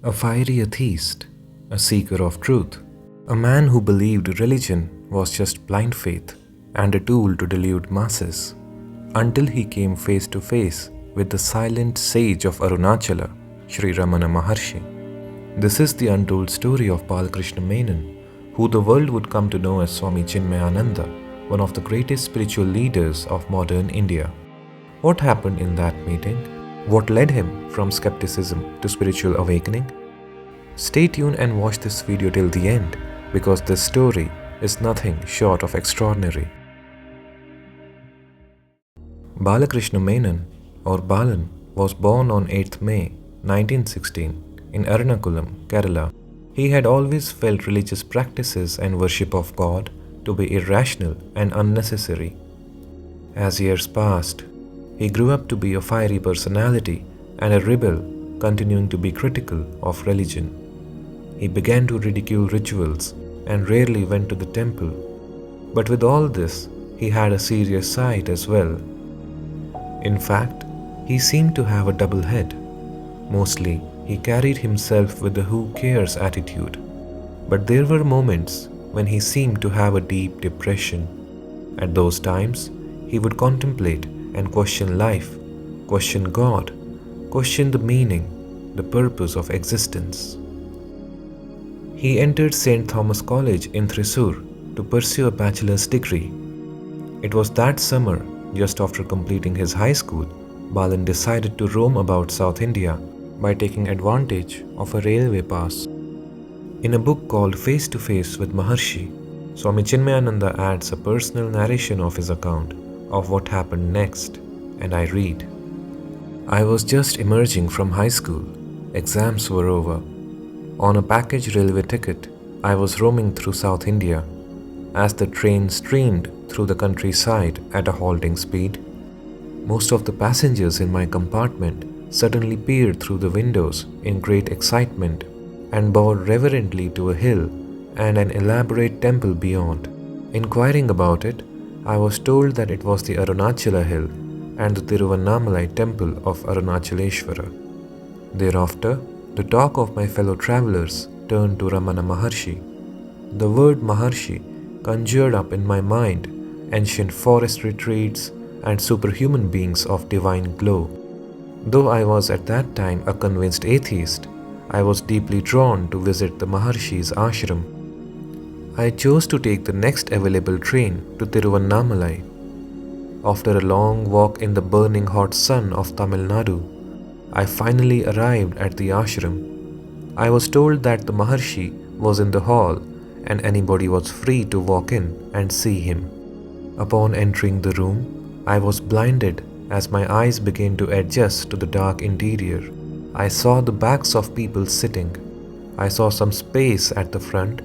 A fiery atheist, a seeker of truth, a man who believed religion was just blind faith and a tool to delude masses, until he came face to face with the silent sage of Arunachala, Sri Ramana Maharshi. This is the untold story of Balakrishna Menon, who the world would come to know as Swami Chinmayananda, one of the greatest spiritual leaders of modern India. What happened in that meeting? What led him from skepticism to spiritual awakening? Stay tuned and watch this video till the end, because this story is nothing short of extraordinary. Balakrishna Menon, or Balan, was born on 8th May 1916 in Ernakulam, Kerala. He had always felt religious practices and worship of God to be irrational and unnecessary. As years passed, he grew up to be a fiery personality and a rebel, continuing to be critical of religion. He began to ridicule rituals and rarely went to the temple. But with all this, he had a serious side as well. In fact, he seemed to have a double head. Mostly, he carried himself with a who cares attitude. But there were moments when he seemed to have a deep depression. At those times, he would contemplate and question life, question God, question the meaning, the purpose of existence. He entered St. Thomas College in Thrissur to pursue a bachelor's degree. It was that summer, just after completing his high school, Balan decided to roam about South India by taking advantage of a railway pass. In a book called Face to Face with Maharshi, Swami Chinmayananda adds a personal narration of his account of what happened next, and I read. I was just emerging from high school. Exams were over. On a package railway ticket, I was roaming through South India. As the train streamed through the countryside at a halting speed, most of the passengers in my compartment suddenly peered through the windows in great excitement and bowed reverently to a hill and an elaborate temple beyond. Inquiring about it, I was told that it was the Arunachala hill and the Tiruvannamalai temple of Arunachaleshwara. Thereafter, the talk of my fellow travelers turned to Ramana Maharshi. The word Maharshi conjured up in my mind ancient forest retreats and superhuman beings of divine glow. Though I was at that time a convinced atheist, I was deeply drawn to visit the Maharshi's ashram. I chose to take the next available train to Tiruvannamalai. After a long walk in the burning hot sun of Tamil Nadu, I finally arrived at the ashram. I was told that the Maharshi was in the hall and anybody was free to walk in and see him. Upon entering the room, I was blinded as my eyes began to adjust to the dark interior. I saw the backs of people sitting. I saw some space at the front,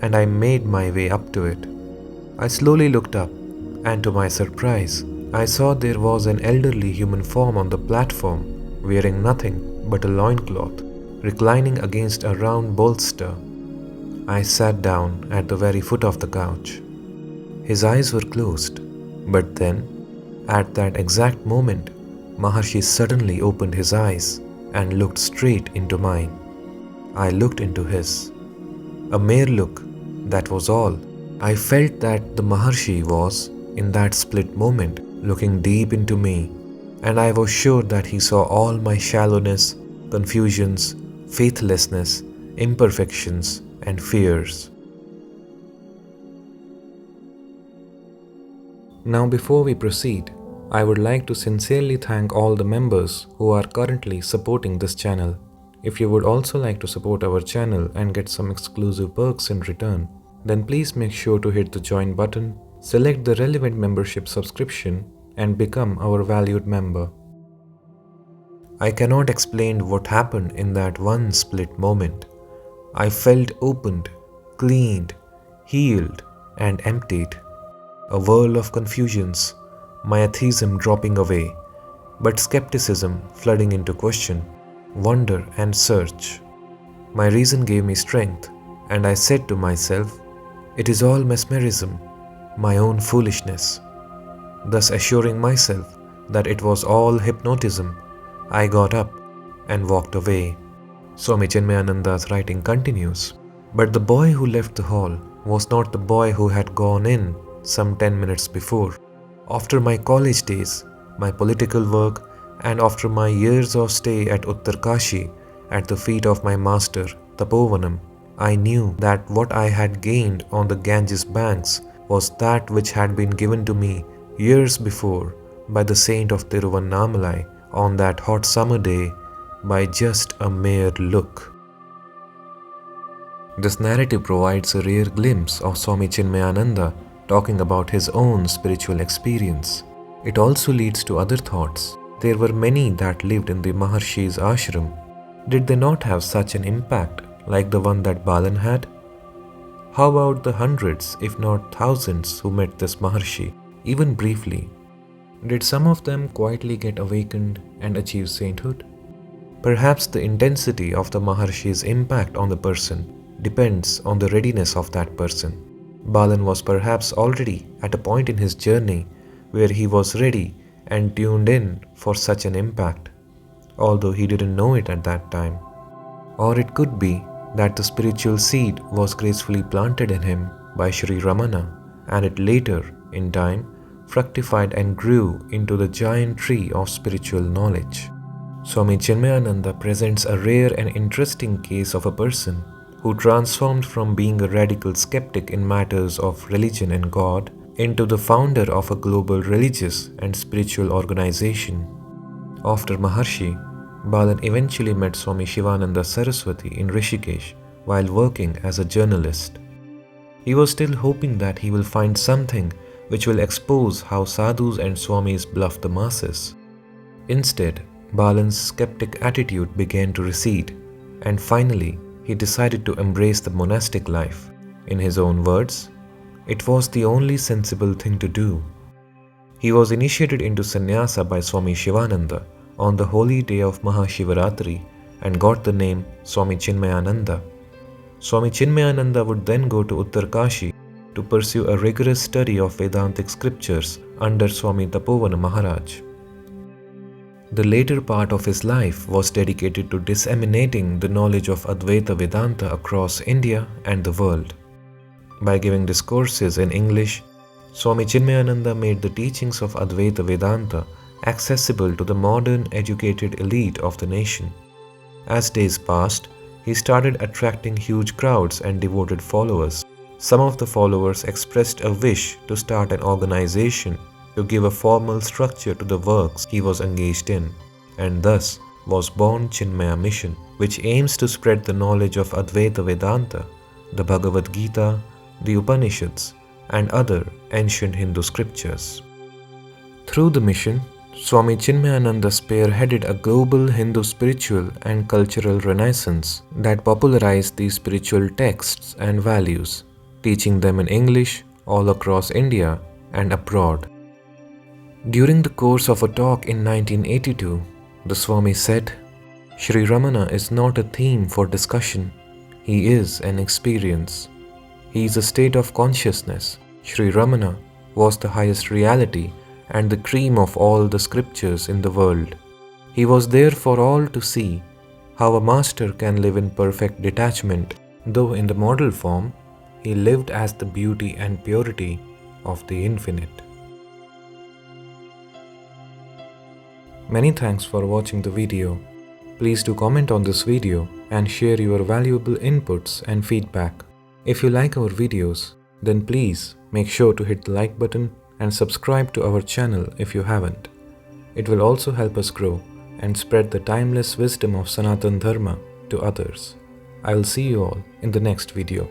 and I made my way up to it. I slowly looked up, and to my surprise, I saw there was an elderly human form on the platform, wearing nothing but a loincloth, reclining against a round bolster. I sat down at the very foot of the couch. His eyes were closed, but then, at that exact moment, Maharshi suddenly opened his eyes and looked straight into mine. I looked into his. A mere look, that was all. I felt that the Maharshi was, in that split moment, looking deep into me, and I was sure that he saw all my shallowness, confusions, faithlessness, imperfections, and fears. Now, before we proceed, I would like to sincerely thank all the members who are currently supporting this channel. If you would also like to support our channel and get some exclusive perks in return, then please make sure to hit the join button, select the relevant membership subscription, and become our valued member. I cannot explain what happened in that one split moment. I felt opened, cleaned, healed, and emptied. A whirl of confusions, my atheism dropping away, but skepticism flooding into question, wonder and search. My reason gave me strength, and I said to myself, it is all mesmerism, my own foolishness. Thus assuring myself that it was all hypnotism, I got up and walked away. Swami Chinmayananda's writing continues. But the boy who left the hall was not the boy who had gone in some 10 minutes before. After my college days, my political work, and after my years of stay at Uttarkashi at the feet of my master, Tapovanam, I knew that what I had gained on the Ganges banks was that which had been given to me years before by the saint of Tiruvannamalai on that hot summer day by just a mere look. This narrative provides a rare glimpse of Swami Chinmayananda talking about his own spiritual experience. It also leads to other thoughts. There were many that lived in the Maharshi's ashram. Did they not have such an impact like the one that Balan had? How about the hundreds, if not thousands, who met this Maharshi, even briefly? Did some of them quietly get awakened and achieve sainthood? Perhaps the intensity of the Maharshi's impact on the person depends on the readiness of that person. Balan was perhaps already at a point in his journey where he was ready and tuned in for such an impact, although he didn't know it at that time. Or it could be that the spiritual seed was gracefully planted in him by Sri Ramana, and it later, in time, fructified and grew into the giant tree of spiritual knowledge. Swami Chinmayananda presents a rare and interesting case of a person who transformed from being a radical skeptic in matters of religion and God into the founder of a global religious and spiritual organization. After Maharshi, Balan eventually met Swami Shivananda Saraswati in Rishikesh while working as a journalist. He was still hoping that he will find something which will expose how sadhus and swamis bluff the masses. Instead, Balan's skeptic attitude began to recede, and finally, he decided to embrace the monastic life. In his own words, it was the only sensible thing to do. He was initiated into sannyasa by Swami Shivananda on the holy day of Mahashivaratri and got the name Swami Chinmayananda. Swami Chinmayananda would then go to Uttarkashi to pursue a rigorous study of Vedantic scriptures under Swami Tapovana Maharaj. The later part of his life was dedicated to disseminating the knowledge of Advaita Vedanta across India and the world. By giving discourses in English, Swami Chinmayananda made the teachings of Advaita Vedanta accessible to the modern educated elite of the nation. As days passed, he started attracting huge crowds and devoted followers. Some of the followers expressed a wish to start an organization to give a formal structure to the works he was engaged in, and thus was born Chinmaya Mission, which aims to spread the knowledge of Advaita Vedanta, the Bhagavad Gita, the Upanishads, and other ancient Hindu scriptures. Through the mission, Swami Chinmayananda spearheaded a global Hindu spiritual and cultural renaissance that popularized these spiritual texts and values, teaching them in English all across India and abroad. During the course of a talk in 1982, the Swami said, "Sri Ramana is not a theme for discussion. He is an experience. He is a state of consciousness. Sri Ramana was the highest reality and the cream of all the scriptures in the world. He was there for all to see how a master can live in perfect detachment, though in the model form, he lived as the beauty and purity of the infinite." Many thanks for watching the video. Please do comment on this video and share your valuable inputs and feedback. If you like our videos, then please make sure to hit the like button and subscribe to our channel if you haven't. It will also help us grow and spread the timeless wisdom of Sanatan Dharma to others. I will see you all in the next video.